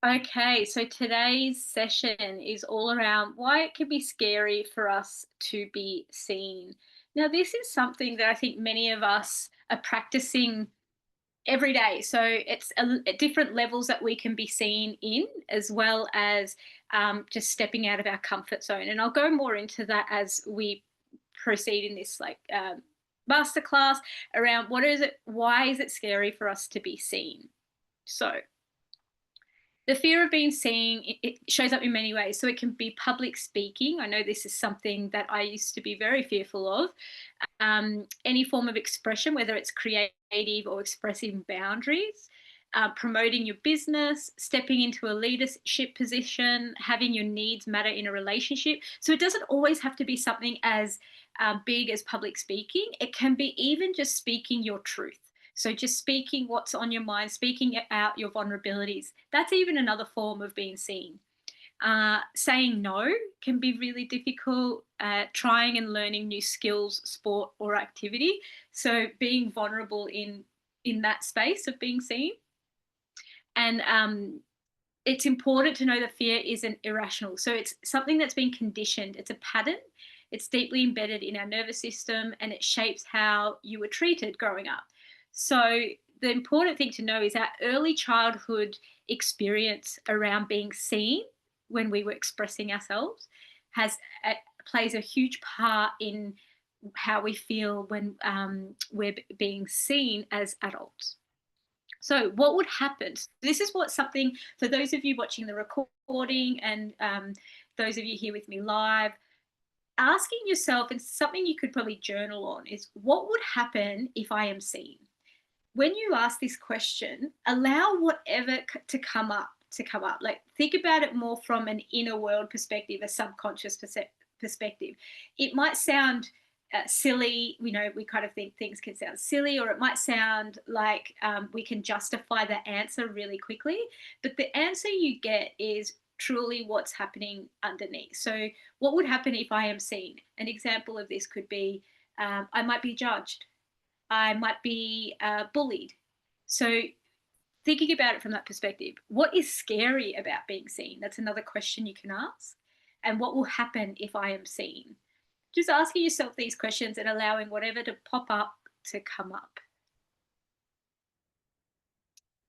Okay, so today's session is all around why it can be scary for us to be seen. Now, this is something that I think many of us are practicing every day. So it's at different levels that we can be seen in, as well as just stepping out of our comfort zone. And I'll go more into that as we proceed in this masterclass around what is it, why is it scary for us to be seen? So the fear of being seen, it shows up in many ways. So it can be public speaking. I know this is something that I used to be very fearful of. Any form of expression, whether it's creative or expressing boundaries, promoting your business, stepping into a leadership position, having your needs matter in a relationship. So it doesn't always have to be something as big as public speaking. It can be even just speaking your truth. So just speaking what's on your mind, speaking out your vulnerabilities. That's even another form of being seen. Saying no can be really difficult. Trying and learning new skills, sport, or activity. So being vulnerable in that space of being seen. And it's important to know that fear isn't irrational. So it's something that's been conditioned. It's a pattern. It's deeply embedded in our nervous system, and it shapes how you were treated growing up. So the important thing to know is our early childhood experience around being seen when we were expressing ourselves has plays a huge part in how we feel when we're being seen as adults. So, what would happen? This is what something for those of you watching the recording and those of you here with me live, asking yourself, and something you could probably journal on, is what would happen if I am seen? When you ask this question, allow whatever to come up to come up. Like, think about it more from an inner world perspective, a subconscious perspective. It might sound silly, we kind of think things can sound silly, or it might sound like we can justify the answer really quickly. But the answer you get is truly what's happening underneath. So, what would happen if I am seen? An example of this could be I might be judged, I might be bullied. So, thinking about it from that perspective, what is scary about being seen? That's another question you can ask. And what will happen if I am seen? Just asking yourself these questions and allowing whatever to pop up to come up.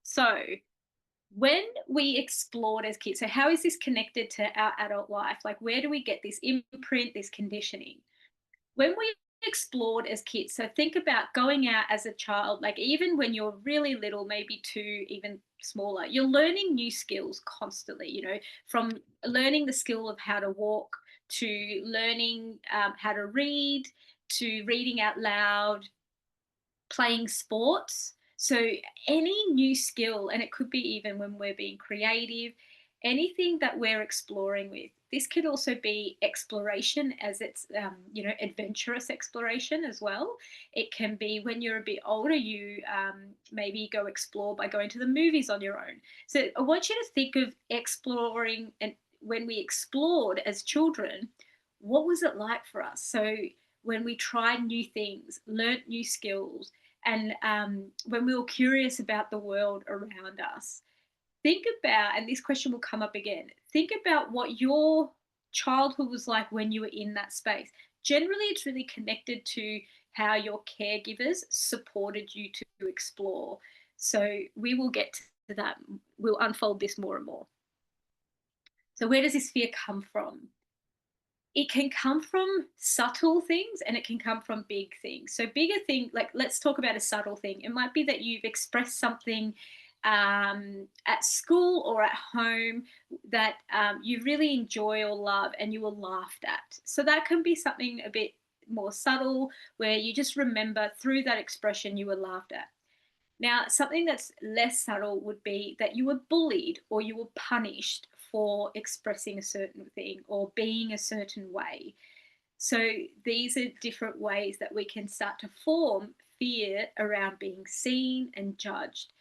So, when we explored as kids, so how is this connected to our adult life? Like, where do we get this imprint, this conditioning? When we explored as kids, so think about going out as a child, like even when you're really little, maybe two, even smaller, you're learning new skills constantly, from learning the skill of how to walk to learning how to read to reading out loud, playing sports. So any new skill, and it could be even when we're being creative, anything that we're exploring with. This could also be exploration, as it's adventurous exploration as well. It can be when you're a bit older, you maybe go explore by going to the movies on your own. So I want you to think of exploring, and when we explored as children, what was it like for us? So when we tried new things, learnt new skills, and when we were curious about the world around us, think about, and this question will come up again, think about what your childhood was like when you were in that space. Generally, it's really connected to how your caregivers supported you to explore. So we will get to that. We'll unfold this more and more. So, where does this fear come from? It can come from subtle things and it can come from big things. So, bigger thing, like let's talk about a subtle thing. It might be that you've expressed something at school or at home that you really enjoy or love and you were laughed at. So, that can be something a bit more subtle where you just remember through that expression you were laughed at. Now, something that's less subtle would be that you were bullied or you were punished for expressing a certain thing or being a certain way. So, these are different ways that we can start to form fear around being seen and judged.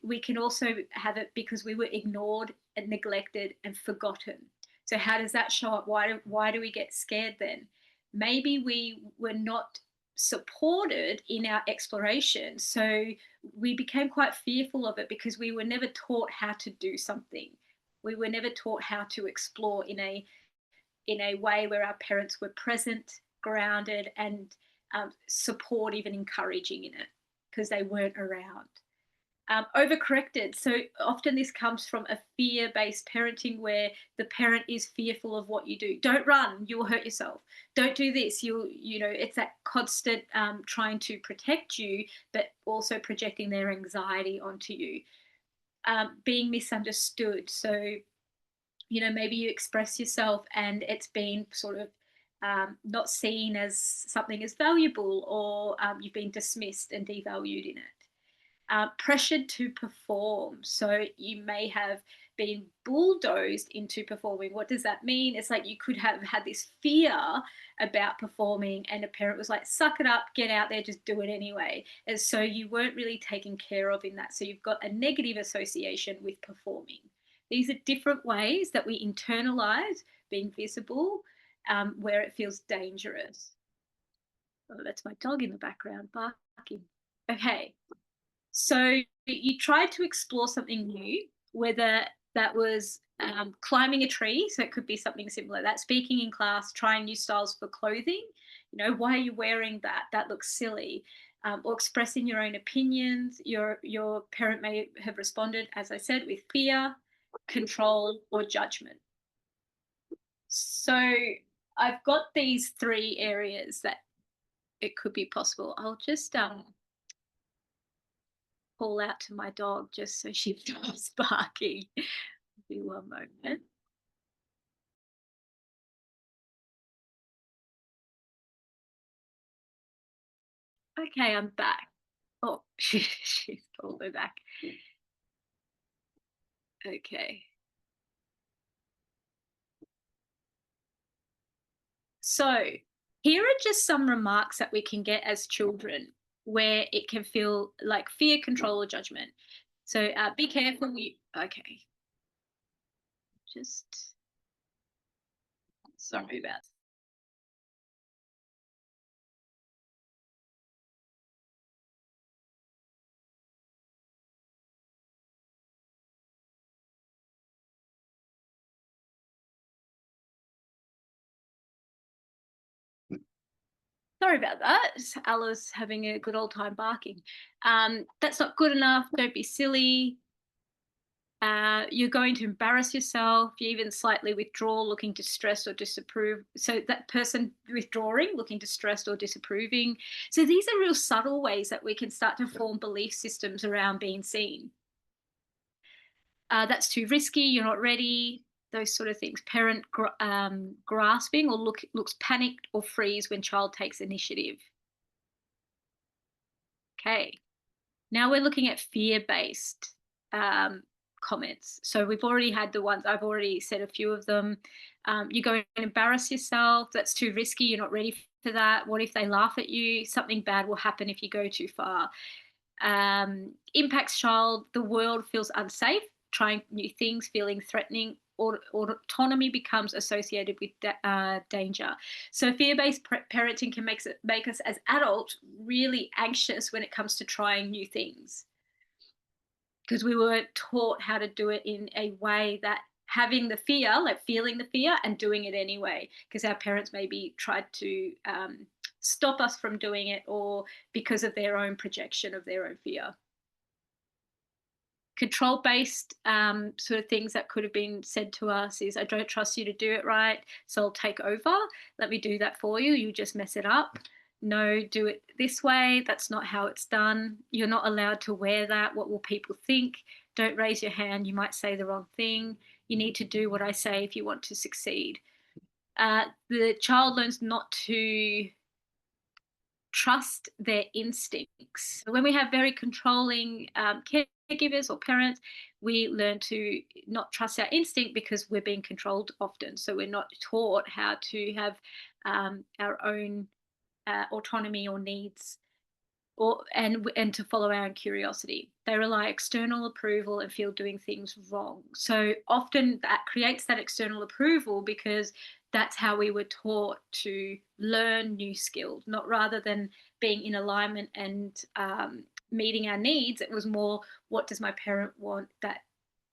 We can also have it because we were ignored and neglected and forgotten. So, how does that show up? Why do we get scared then? Maybe we were not supported in our exploration. So we became quite fearful of it because we were never taught how to do something. We were never taught how to explore in a way where our parents were present, grounded, and supportive and encouraging in it because they weren't around. Overcorrected. So often this comes from a fear-based parenting where the parent is fearful of what you do. Don't run, you will hurt yourself. Don't do this, it's that constant trying to protect you, but also projecting their anxiety onto you. Being misunderstood. So, maybe you express yourself and it's been sort of not seen as something as valuable, or you've been dismissed and devalued in it. Pressured to perform. So you may have been bulldozed into performing. What does that mean? It's like you could have had this fear about performing, and a parent was like, suck it up, get out there, just do it anyway. And so you weren't really taken care of in that. So you've got a negative association with performing. These are different ways that we internalize being visible, where it feels dangerous. Oh, that's my dog in the background barking. Okay. So you tried to explore something new, whether that was climbing a tree, so it could be something similar, that speaking in class, trying new styles for clothing. Why are you wearing that? That looks silly. Or expressing your own opinions. Your parent may have responded, as I said, with fear, control, or judgment. So I've got these three areas that it could be possible. I'll just call out to my dog just so she stops barking. Be one moment. Okay, I'm back. Oh, she's all the way back. Okay. So here are just some remarks that we can get as children where it can feel like fear, control, or judgment. So be careful. Okay. Just sorry about. Sorry about that. Ella's having a good old time barking. That's not good enough. Don't be silly. You're going to embarrass yourself. You even slightly withdraw, looking distressed or disapprove. So that person withdrawing, looking distressed or disapproving. So these are real subtle ways that we can start to form belief systems around being seen. That's too risky. You're not ready. Those sort of things. Parent grasping or looks panicked or freeze when child takes initiative. Okay. Now we're looking at fear-based comments. So we've already had the ones, I've already said a few of them. You're going to embarrass yourself. That's too risky. You're not ready for that. What if they laugh at you? Something bad will happen if you go too far. Impacts child. The world feels unsafe. Trying new things, feeling threatening. Autonomy becomes associated with danger. So fear-based parenting can make us as adults really anxious when it comes to trying new things, because we weren't taught how to do it in a way that having the fear, like feeling the fear and doing it anyway, because our parents maybe tried to stop us from doing it, or because of their own projection of their own fear. Control-based sort of things that could have been said to us is, I don't trust you to do it right, so I'll take over. Let me do that for you. You just mess it up. No, do it this way. That's not how it's done. You're not allowed to wear that. What will people think? Don't raise your hand. You might say the wrong thing. You need to do what I say if you want to succeed. The child learns not to trust their instincts. When we have very controlling caregivers or parents, we learn to not trust our instinct because we're being controlled often. So we're not taught how to have our own autonomy or needs, and to follow our own curiosity. They rely external approval and feel doing things wrong. So often that creates that external approval because that's how we were taught to learn new skills, not rather than being in alignment and meeting our needs. It was more, what does my parent want that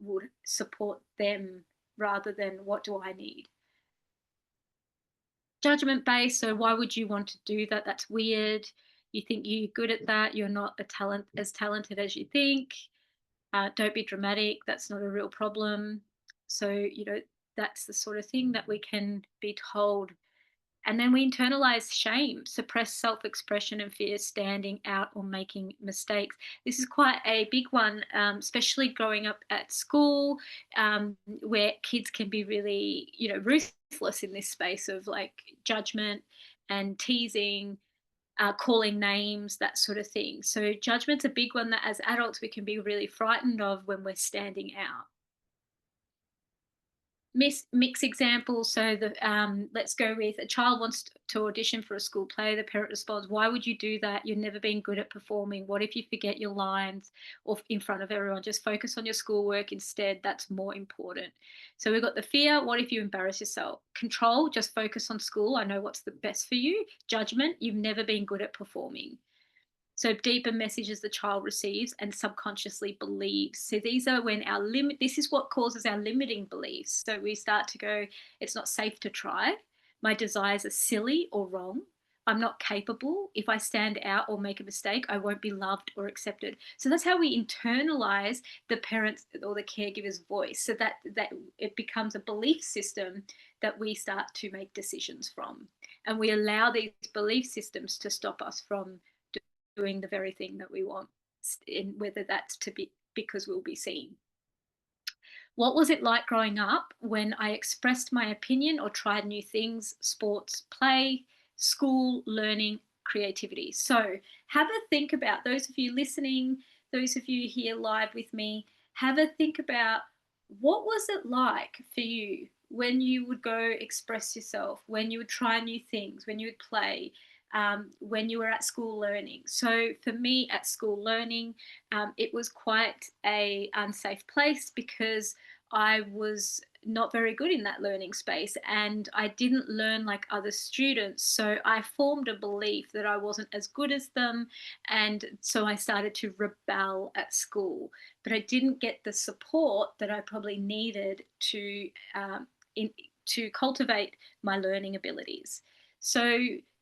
would support them, rather than what do I need. Judgment based. So why would you want to do that? That's weird. You think you're good at that. You're not as talented as you think. Don't be dramatic. That's not a real problem. So, that's the sort of thing that we can be told. And then we internalize shame, suppress self expression, and fear standing out or making mistakes. This is quite a big one, especially growing up at school, where kids can be really, ruthless in this space of like judgment and teasing, calling names, that sort of thing. So, judgment's a big one that as adults we can be really frightened of when we're standing out. Mix examples. So let's go with a child wants to audition for a school play. The parent responds, "Why would you do that? You've never been good at performing. What if you forget your lines or in front of everyone? Just focus on your schoolwork instead. That's more important." So we've got the fear. What if you embarrass yourself? Control. Just focus on school. I know what's the best for you. Judgment. You've never been good at performing. So deeper messages the child receives and subconsciously believes. So these are when this is what causes our limiting beliefs. So we start to go, it's not safe to try. My desires are silly or wrong. I'm not capable. If I stand out or make a mistake, I won't be loved or accepted. So that's how we internalize the parents or the caregiver's voice, so that it becomes a belief system that we start to make decisions from. And we allow these belief systems to stop us from doing the very thing that we want, in whether that's to be because we'll be seen. What was it like growing up when I expressed my opinion or tried new things? Sports, play, school, learning, creativity. So have a think about, those of you listening, those of you here live with me, have a think about, what was it like for you when you would go express yourself, when you would try new things, when you would play, when you were at school learning. So for me at school learning, it was quite a unsafe place because I was not very good in that learning space and I didn't learn like other students. So I formed a belief that I wasn't as good as them. And so I started to rebel at school, but I didn't get the support that I probably needed to cultivate my learning abilities. So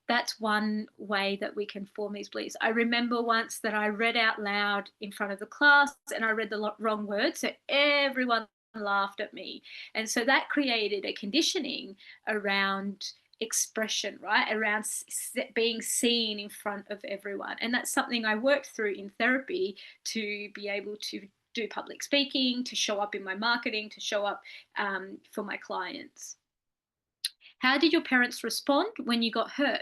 that's one way that we can form these beliefs. I remember once that I read out loud in front of the class and I read the wrong word, so everyone laughed at me. And so that created a conditioning around expression, right? Around being seen in front of everyone. And that's something I worked through in therapy to be able to do public speaking, to show up in my marketing, to show up for my clients. How did your parents respond when you got hurt?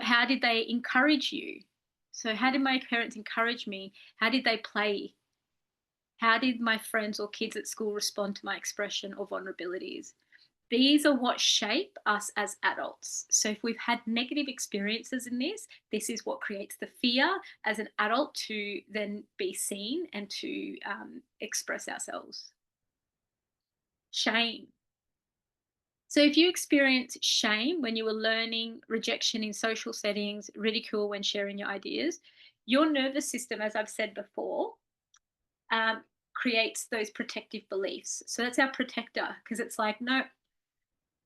How did they encourage you? So how did my parents encourage me? How did they play? How did my friends or kids at school respond to my expression or vulnerabilities? These are what shape us as adults. So if we've had negative experiences in this is what creates the fear as an adult to then be seen and to express ourselves. Shame. So if you experience shame when you were learning, rejection in social settings, ridicule when sharing your ideas, your nervous system, as I've said before, creates those protective beliefs. So that's our protector, because it's like, no,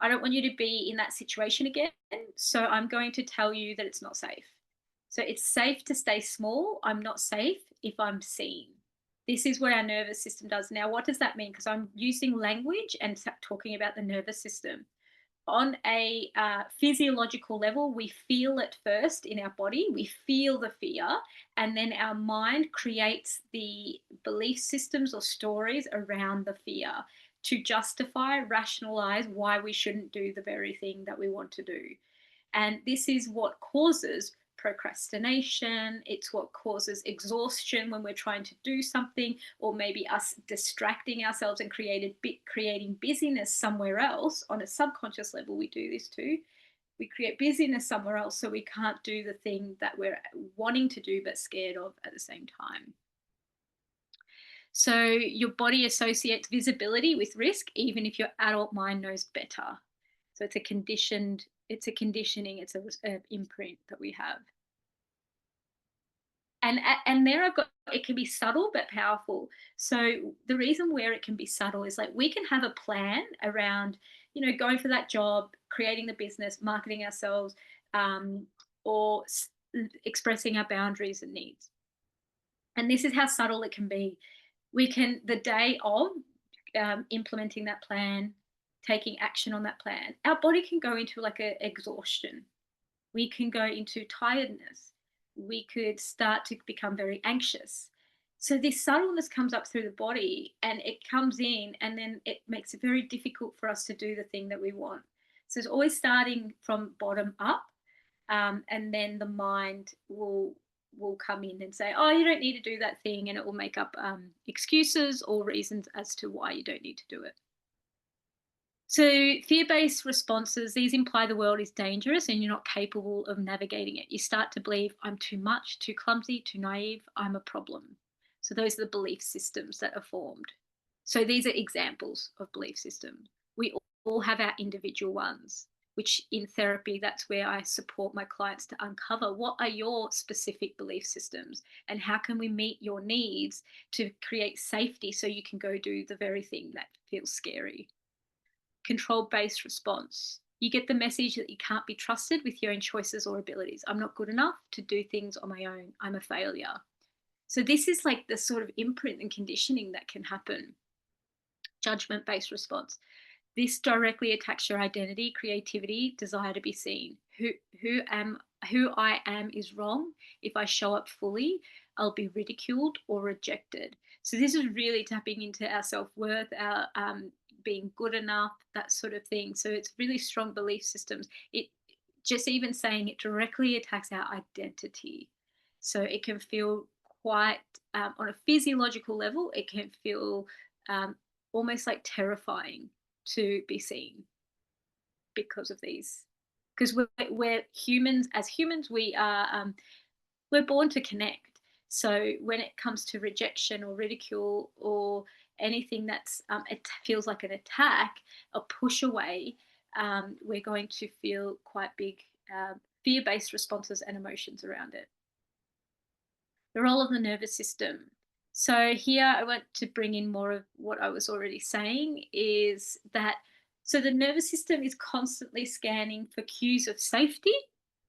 I don't want you to be in that situation again. So I'm going to tell you that it's not safe. So it's safe to stay small. I'm not safe if I'm seen. This is what our nervous system does. Now, what does that mean? Because I'm using language and talking about the nervous system. On a physiological level, we feel it first in our body. We feel the fear, and then our mind creates the belief systems or stories around the fear to justify, rationalize why we shouldn't do the very thing that we want to do. And this is what causes procrastination. It's what causes exhaustion when we're trying to do something, or maybe us distracting ourselves and creating busyness somewhere else. On a subconscious level, we do this too. We create busyness somewhere else so we can't do the thing that we're wanting to do but scared of at the same time. So your body associates visibility with risk, even if your adult mind knows better. So it's a conditioning, it's a imprint that we have. And there I've got, it can be subtle but powerful. So the reason where it can be subtle is like we can have a plan around, going for that job, creating the business, marketing ourselves, um, or expressing our boundaries and needs. And this is how subtle it can be. We can, the day of implementing that plan, taking action on that plan, our body can go into like a exhaustion. We can go into tiredness. We could start to become very anxious. So this subtleness comes up through the body and it comes in, and then it makes it very difficult for us to do the thing that we want. So it's always starting from bottom up, and then the mind will come in and say, "Oh, you don't need to do that thing," and it will make up excuses or reasons as to why you don't need to do it. So, fear based responses, these imply the world is dangerous and you're not capable of navigating it. You start to believe, I'm too much, too clumsy, too naive, I'm a problem. So, those are the belief systems that are formed. So, these are examples of belief systems. We all have our individual ones, which in therapy, that's where I support my clients to uncover what are your specific belief systems and how can we meet your needs to create safety so you can go do the very thing that feels scary. Control-based response. You get the message that you can't be trusted with your own choices or abilities. I'm not good enough to do things on my own. I'm a failure. So this is like the sort of imprint and conditioning that can happen. Judgment-based response. This directly attacks your identity, creativity, desire to be seen. Who I am is wrong. If I show up fully, I'll be ridiculed or rejected. So this is really tapping into our self-worth, our being good enough, that sort of thing. So it's really strong belief systems. It just even saying it directly attacks our identity. So it can feel quite on a physiological level. It can feel almost like terrifying to be seen because of these. Because we're humans. As humans, we're born to connect. So when it comes to rejection or ridicule or anything that's it feels like an attack, a push away, we're going to feel quite big fear-based responses and emotions around it. The role of the nervous system. So here I want to bring in more of what I was already saying is that so the nervous system is constantly scanning for cues of safety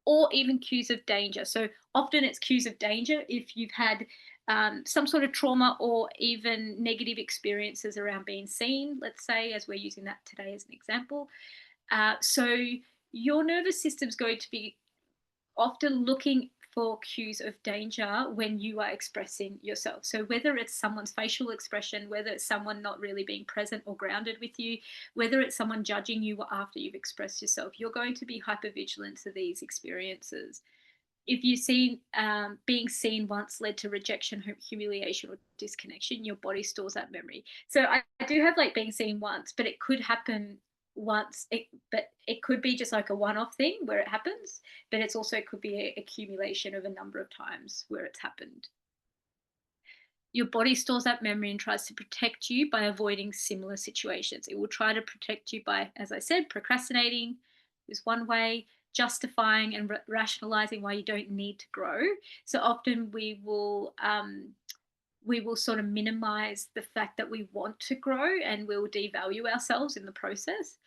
or even cues of danger. So often it's cues of danger if you've had some sort of trauma or even negative experiences around being seen, let's say, as we're using that today as an example. So your nervous system is going to be often looking for cues of danger when you are expressing yourself. So whether it's someone's facial expression, whether it's someone not really being present or grounded with you, whether it's someone judging you after you've expressed yourself, you're going to be hypervigilant to these experiences. If you've seen being seen once led to rejection, humiliation, or disconnection, your body stores that memory. So I do have like being seen once, but it could happen once, but it could be just like a one-off thing where it happens, but it's also could be an accumulation of a number of times where it's happened. Your body stores that memory and tries to protect you by avoiding similar situations. It will try to protect you by, as I said, procrastinating is one way, justifying and rationalizing why you don't need to grow. So often we will sort of minimize the fact that we want to grow and we'll devalue ourselves in the process.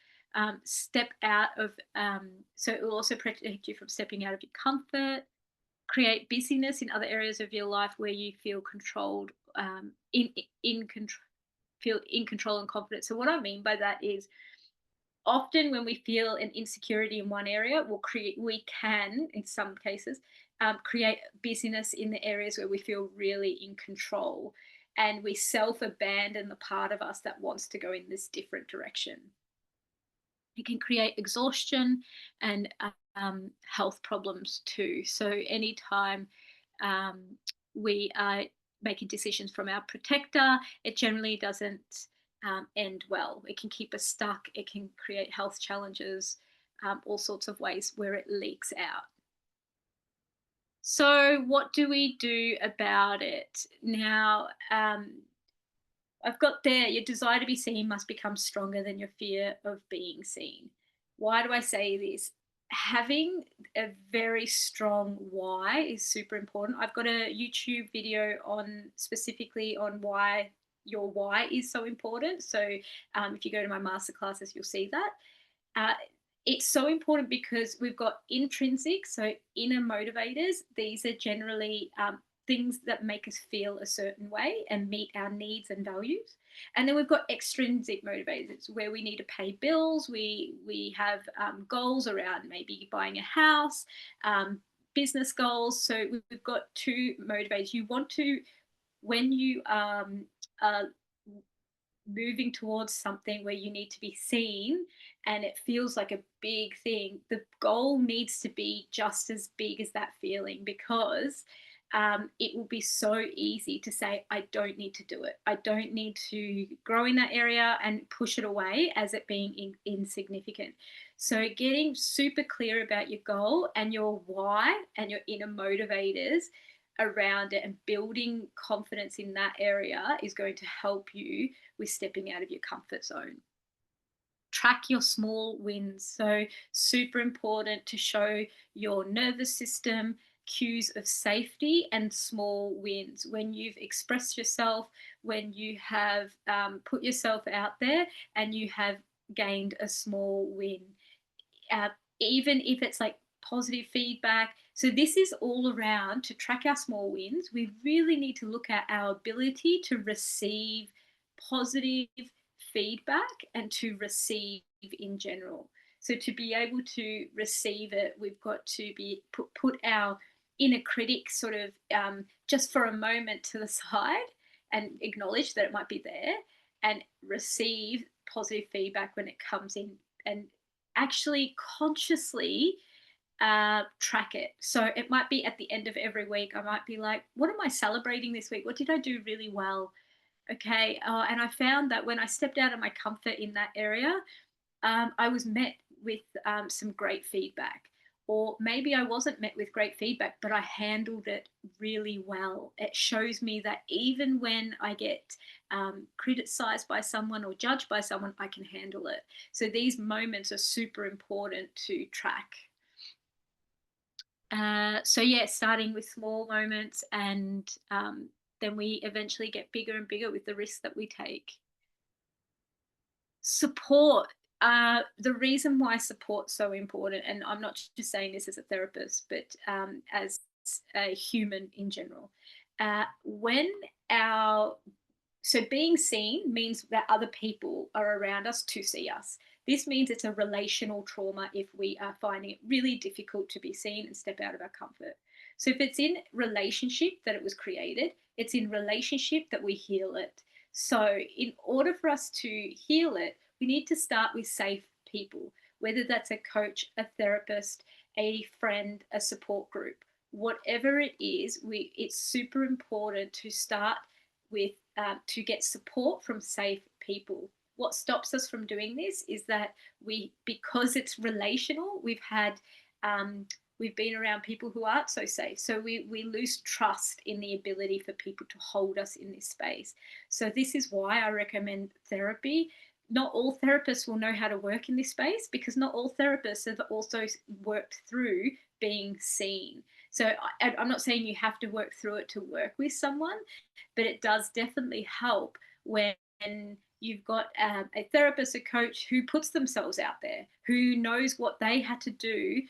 Step out of, so it will also protect you from stepping out of your comfort, create busyness in other areas of your life where you feel controlled, in control, feel in control and confident. So what I mean by that is often when we feel an insecurity in one area, we can in some cases create busyness in the areas where we feel really in control, and we self-abandon the part of us that wants to go in this different direction. It can create exhaustion and health problems too. So anytime we are making decisions from our protector, it generally doesn't end well. It can keep us stuck. It can create health challenges, all sorts of ways where it leaks out. So what do we do about it? Now, I've got there, your desire to be seen must become stronger than your fear of being seen. Why do I say this? Having a very strong why is super important. I've got a YouTube video on specifically on why your why is so important. So if you go to my masterclasses, you'll see that. Uh, it's so important because we've got intrinsic, so inner motivators. These are generally things that make us feel a certain way and meet our needs and values. And then we've got extrinsic motivators where we need to pay bills. We have goals around maybe buying a house, business goals. So we've got two motivators. You want to, when you are moving towards something where you need to be seen and it feels like a big thing, the goal needs to be just as big as that feeling, because it will be so easy to say, I don't need to do it. I don't need to grow in that area, and push it away as it being insignificant. So getting super clear about your goal and your why and your inner motivators around it and building confidence in that area is going to help you with stepping out of your comfort zone. Track your small wins. So, super important to show your nervous system cues of safety and small wins. When you've expressed yourself, when you have put yourself out there and you have gained a small win, uh, even if it's like positive feedback. So, this is all around to track our small wins. We really need to look at our ability to receive positive feedback and to receive in general. So, to be able to receive it, we've got to be put our inner critic sort of just for a moment to the side and acknowledge that it might be there, and receive positive feedback when it comes in, and actually consciously track it. So it might be at the end of every week. I might be like, what am I celebrating this week? What did I do really well? Okay. And I found that when I stepped out of my comfort in that area, I was met with some great feedback. Or maybe I wasn't met with great feedback, but I handled it really well. It shows me that even when I get criticized by someone or judged by someone, I can handle it. So these moments are super important to track. So yeah, starting with small moments, and then we eventually get bigger and bigger with the risks that we take. Support. The reason why support's so important, and I'm not just saying this as a therapist, but as a human in general, when our so being seen means that other people are around us to see us. This means it's a relational trauma if we are finding it really difficult to be seen and step out of our comfort. So if it's in relationship that it was created, it's in relationship that we heal it. So in order for us to heal it, we need to start with safe people, whether that's a coach, a therapist, a friend, a support group, whatever it is. It's super important to start with to get support from safe people. What stops us from doing this is that because it's relational, we've been around people who aren't so safe. So we lose trust in the ability for people to hold us in this space. So this is why I recommend therapy. Not all therapists will know how to work in this space, because not all therapists have also worked through being seen. So I'm not saying you have to work through it to work with someone, but it does definitely help when you've got a therapist, a coach who puts themselves out there, who knows what they had to do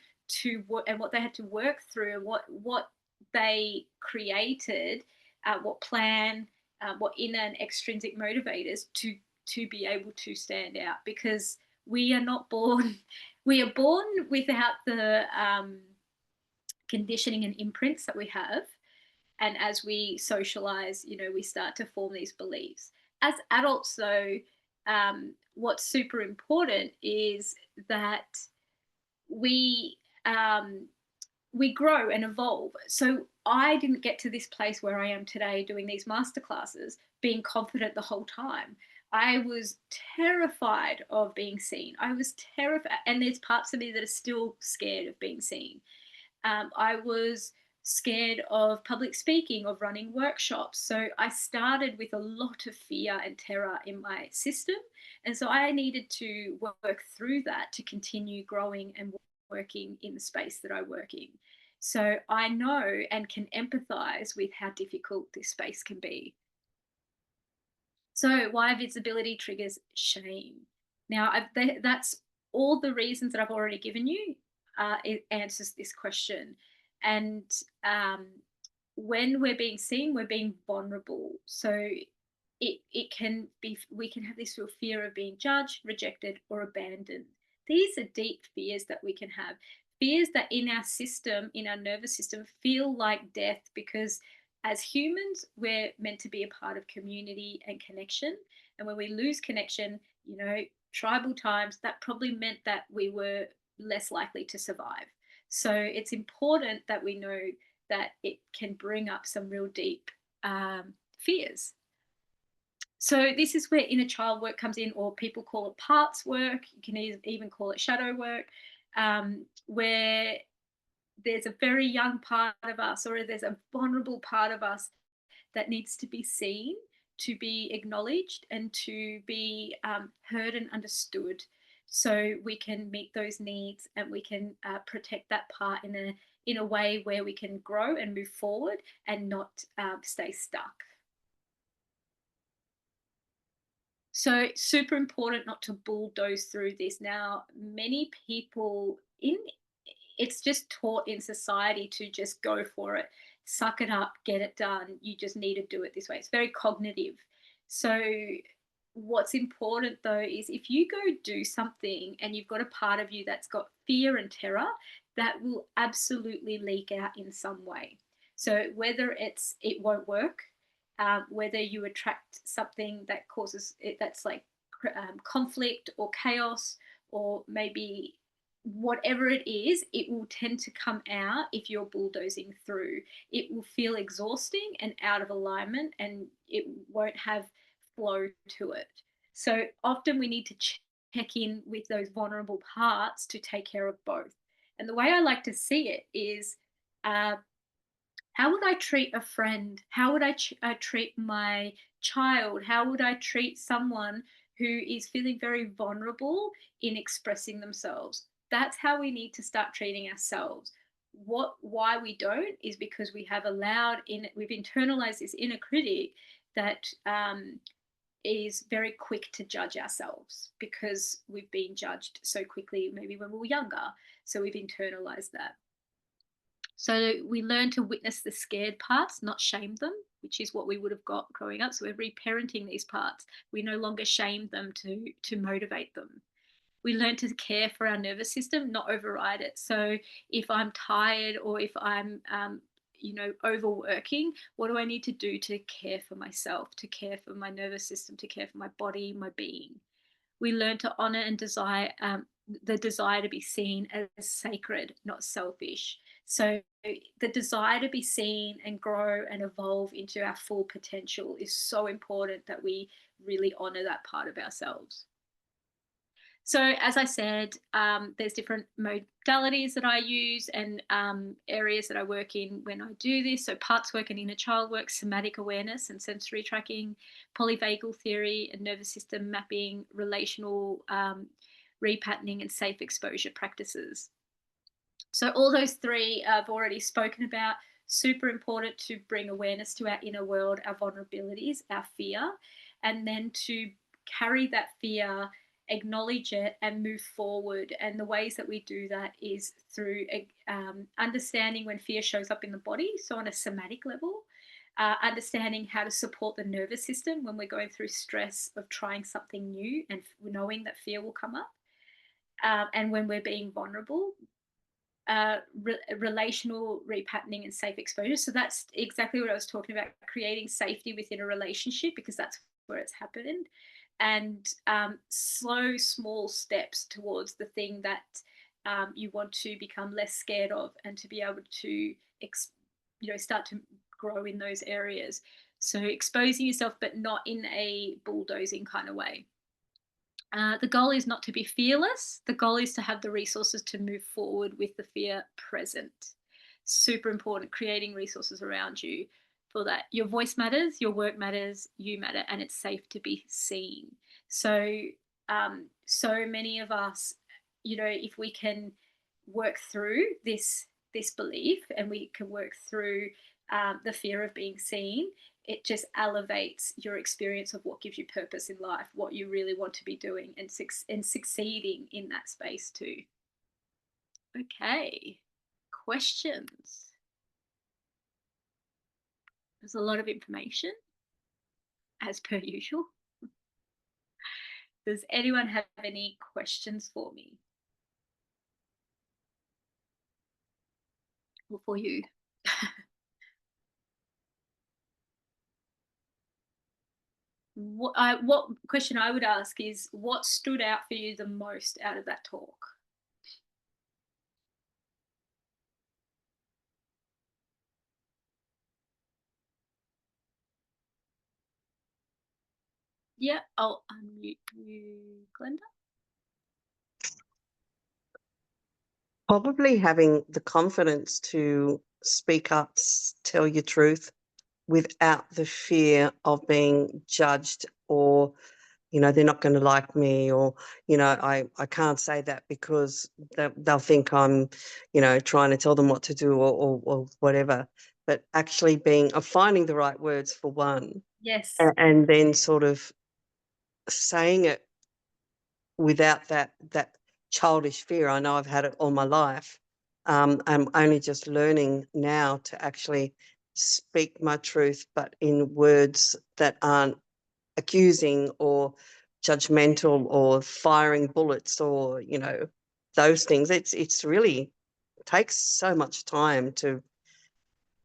and what they had to work through, and what they created, what plan, what inner and extrinsic motivators to be able to stand out. Because we are not born, we are born without the conditioning and imprints that we have. And as we socialize, we start to form these beliefs. As adults, though, what's super important is that we we grow and evolve. So I didn't get to this place where I am today doing these masterclasses being confident the whole time. I was terrified of being seen. I was terrified, and there's parts of me that are still scared of being seen. I was scared of public speaking, of running workshops. So I started with a lot of fear and terror in my system. And so I needed to work through that to continue growing and working in the space that I work in. So I know and can empathize with how difficult this space can be. So, why visibility triggers shame? Now, that's all the reasons that I've already given you. It answers this question, and um, when we're being seen, we're being vulnerable. So, it can be we can have this real fear of being judged, rejected, or abandoned. These are deep fears that we can have. Fears that in our system, in our nervous system, feel like death because as humans, we're meant to be a part of community and connection. And when we lose connection, tribal times, that probably meant that we were less likely to survive. So it's important that we know that it can bring up some real deep fears. So this is where inner child work comes in, or people call it parts work. You can even call it shadow work, where there's a very young part of us, or there's a vulnerable part of us that needs to be seen, to be acknowledged, and to be heard and understood, so we can meet those needs and we can protect that part in a way where we can grow and move forward and not stay stuck. So super important not to bulldoze through this. Now, many people in it's just taught in society to just go for it, suck it up, get it done. You just need to do it this way. It's very cognitive. So what's important though is if you go do something and you've got a part of you that's got fear and terror, that will absolutely leak out in some way. So whether it won't work, whether you attract something that causes it, that's like conflict or chaos, or maybe whatever it is, it will tend to come out if you're bulldozing through. It will feel exhausting and out of alignment, and it won't have flow to it. So often we need to check in with those vulnerable parts to take care of both. And the way I like to see it is, uh, how would I treat a friend? How would I treat my child? How would I treat someone who is feeling very vulnerable in expressing themselves? That's how we need to start treating ourselves. Why we don't is because we've internalized this inner critic that is very quick to judge ourselves because we've been judged so quickly, maybe when we were younger. So we've internalized that. So we learn to witness the scared parts, not shame them, which is what we would have got growing up. So we're reparenting these parts. We no longer shame them to motivate them. We learn to care for our nervous system, not override it. So if I'm tired, or if I'm overworking, what do I need to do to care for myself, to care for my nervous system, to care for my body, my being? We learn to honor and desire the desire to be seen as sacred, not selfish. So the desire to be seen and grow and evolve into our full potential is so important that we really honor that part of ourselves. So as I said, there's different modalities that I use and areas that I work in when I do this. So parts work and inner child work, somatic awareness and sensory tracking, polyvagal theory and nervous system mapping, relational repatterning, and safe exposure practices. So all those three I've already spoken about. Super important to bring awareness to our inner world, our vulnerabilities, our fear, and then to carry that fear, acknowledge it, and move forward. And the ways that we do that is through understanding when fear shows up in the body, so on a somatic level, understanding how to support the nervous system when we're going through stress of trying something new and knowing that fear will come up, and when we're being vulnerable. Relational repatterning and safe exposure. So that's exactly what I was talking about, creating safety within a relationship, because that's where it's happened. And slow, small steps towards the thing that you want to become less scared of, and to be able to, start to grow in those areas. So exposing yourself, but not in a bulldozing kind of way. The goal is not to be fearless. The goal is to have the resources to move forward with the fear present. super important, creating resources around you for that. Your voice matters, your work matters, you matter, and it's safe to be seen. So so many of us, if we can work through this belief, and we can work through the fear of being seen, it just elevates your experience of what gives you purpose in life, what you really want to be doing, and succeeding in that space too. Okay, questions. There's a lot of information, as per usual. Does anyone have any questions for me? Or for you? What question I would ask is, what stood out for you the most out of that talk? Yeah, I'll unmute you, Glenda. Probably having the confidence to speak up, tell your truth without the fear of being judged, or, they're not going to like me, or, I can't say that because they'll think I'm, trying to tell them what to do, or whatever. But actually finding the right words for one. Yes. And then sort of saying it without that childish fear. I know I've had it all my life. I'm only just learning now to actually speak my truth, but in words that aren't accusing or judgmental or firing bullets, or, those things. It's really takes so much time to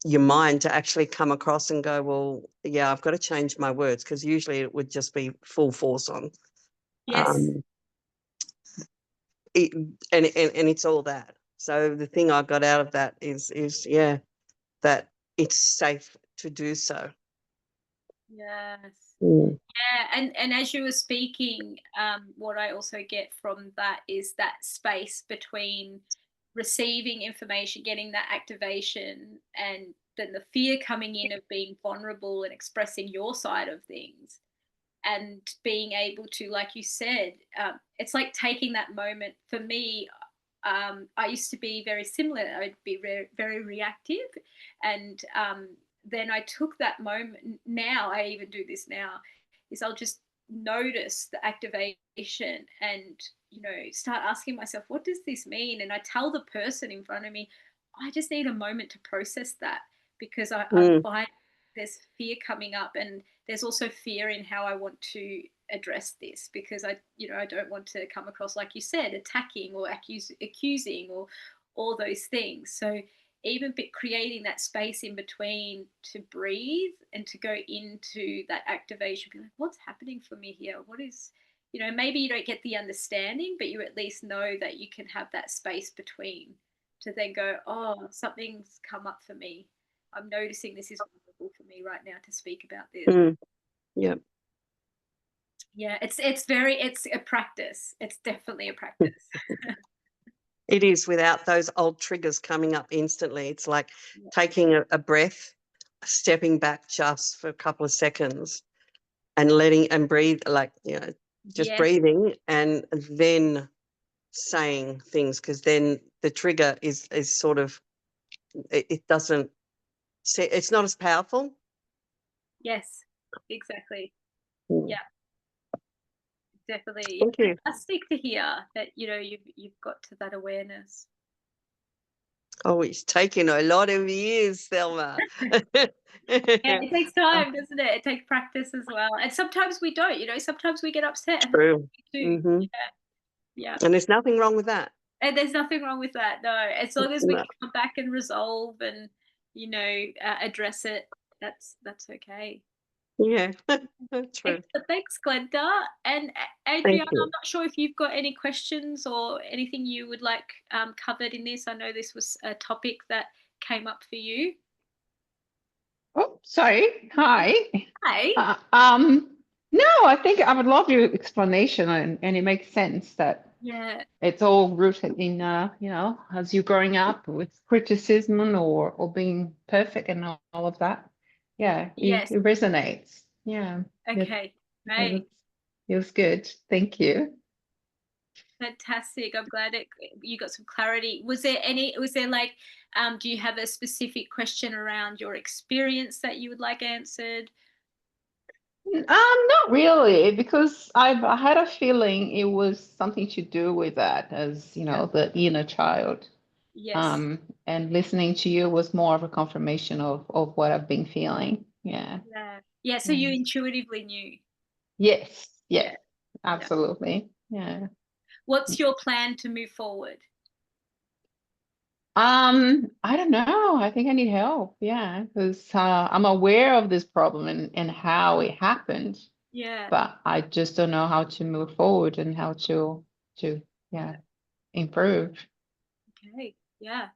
your mind to actually come across and go, well, yeah, I've got to change my words, because usually it would just be full force on. Yes. And it's all that. So the thing I got out of that is that it's safe to do so. Yes. Mm. Yeah, and as you were speaking, what I also get from that is that space between receiving information, getting that activation, and then the fear coming in of being vulnerable and expressing your side of things, and being able to, like you said, it's like taking that moment. For me, I used to be very similar. I'd be very, very reactive, and then I took that moment. Now I even do this now, is I'll just notice the activation, and start asking myself, what does this mean? And I tell the person in front of me, I just need a moment to process that, because I'm finding there's fear coming up, and there's also fear in how I want to address this, because I don't want to come across, like you said, attacking or accusing or all those things. So even creating that space in between to breathe and to go into that activation, be like, what's happening for me here? What is, maybe you don't get the understanding, but you at least know that you can have that space between to then go, oh, something's come up for me. I'm noticing this is vulnerable for me right now to speak about this. Yeah. Yeah, it's a practice. It's definitely a practice. It is, without those old triggers coming up instantly. It's like taking a breath, stepping back just for a couple of seconds, and letting and breathe, like, just breathing, and then saying things, because then the trigger is sort of, it doesn't, it's not as powerful. Yes, exactly. Yeah, definitely. Thank you. Fantastic to hear that you've got to that awareness. Oh, it's taken a lot of years, Thelma. Yeah, it takes time, doesn't it? It takes practice as well. And sometimes we don't, sometimes we get upset. True. Mm-hmm. Yeah. And there's nothing wrong with that. And there's nothing wrong with that, no. As long as we can come back and resolve and, address it, that's okay. Yeah, true. Thanks, Glenda. And Adriana, I'm not sure if you've got any questions or anything you would like covered in this. I know this was a topic that came up for you. Oh, sorry. Hi. Hi. No, I think I would love your explanation, and it makes sense that it's all rooted in, as you're growing up with criticism or being perfect and all of that. Yeah, Yes. it resonates. Yeah. Okay. Right. It was good. Thank you. Fantastic. I'm glad you got some clarity. Was there like, do you have a specific question around your experience that you would like answered? Not really, because I had a feeling it was something to do with that, as the inner child. Yes. And listening to you was more of a confirmation of what I've been feeling. Yeah. Yeah. So you intuitively knew. Yes. Yes. Absolutely. Yeah. What's your plan to move forward? I don't know. I think I need help. Yeah, because I'm aware of this problem and how it happened. Yeah. But I just don't know how to move forward and how to improve. Okay. Yeah.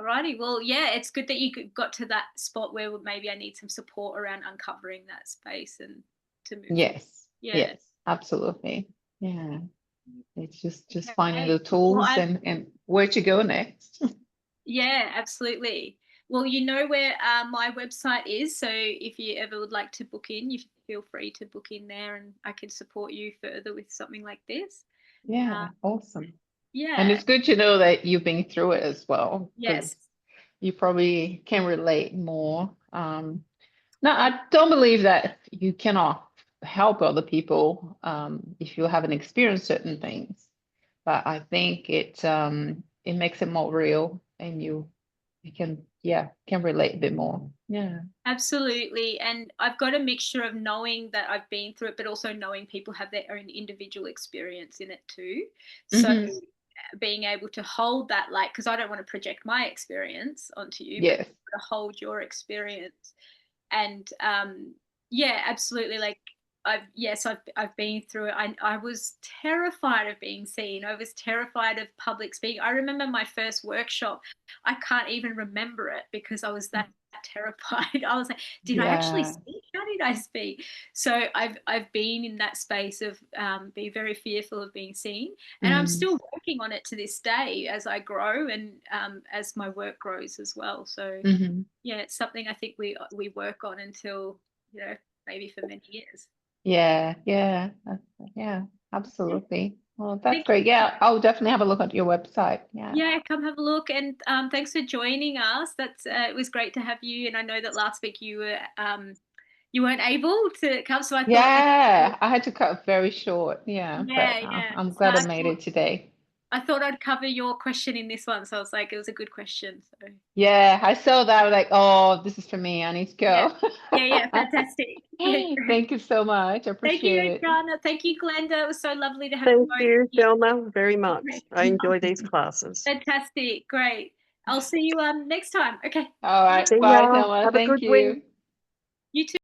Alrighty. Well, yeah, it's good that you got to that spot where maybe I need some support around uncovering that space and to move. Yes. Yeah. Yes. Absolutely. Yeah. It's just finding Okay. the tools Well, and where to go next. Yeah, absolutely. Well, you know where my website is, so if you ever would like to book in, you feel free to book in there, and I can support you further with something like this. Yeah, awesome. Yeah. And it's good to know that you've been through it as well. Yes. You probably can relate more. No, I don't believe that you cannot help other people if you haven't experienced certain things. But I think it makes it more real, and you can relate a bit more. Yeah. Absolutely. And I've got a mixture of knowing that I've been through it, but also knowing people have their own individual experience in it too. So being able to hold that, like, because I don't want to project my experience onto you, but to hold your experience. And yeah, absolutely. Like I've been through it. I was terrified of being seen. I was terrified of public speaking. I remember my first workshop. I can't even remember it because I was that terrified. I was like, did I actually speak? How did I speak? So I've been in that space of being very fearful of being seen, and I'm still working on it to this day as I grow and as my work grows as well. So yeah, it's something I think we work on until maybe for many years. Yeah, absolutely. Well, that's great. Yeah, I'll definitely have a look at your website. Yeah, come have a look, and thanks for joining us. That's it was great to have you, and I know that last week you weren't able to come, so I thought I had to cut very short. But I'm glad I made it today. I thought I'd cover your question in this one, so I was like, it was a good question. So yeah, I saw that. I was like, oh, this is for me. I need to go. Yeah, fantastic. Thank you so much. I appreciate it. Thank you, Jana. Thank you, Glenda. It was so lovely to have you. Thank you, Thelma, very much. I enjoy these classes. Fantastic. Great. I'll see you next time. Okay. All right. See Bye, ya. Thelma. Have a Thank good you. week. You too.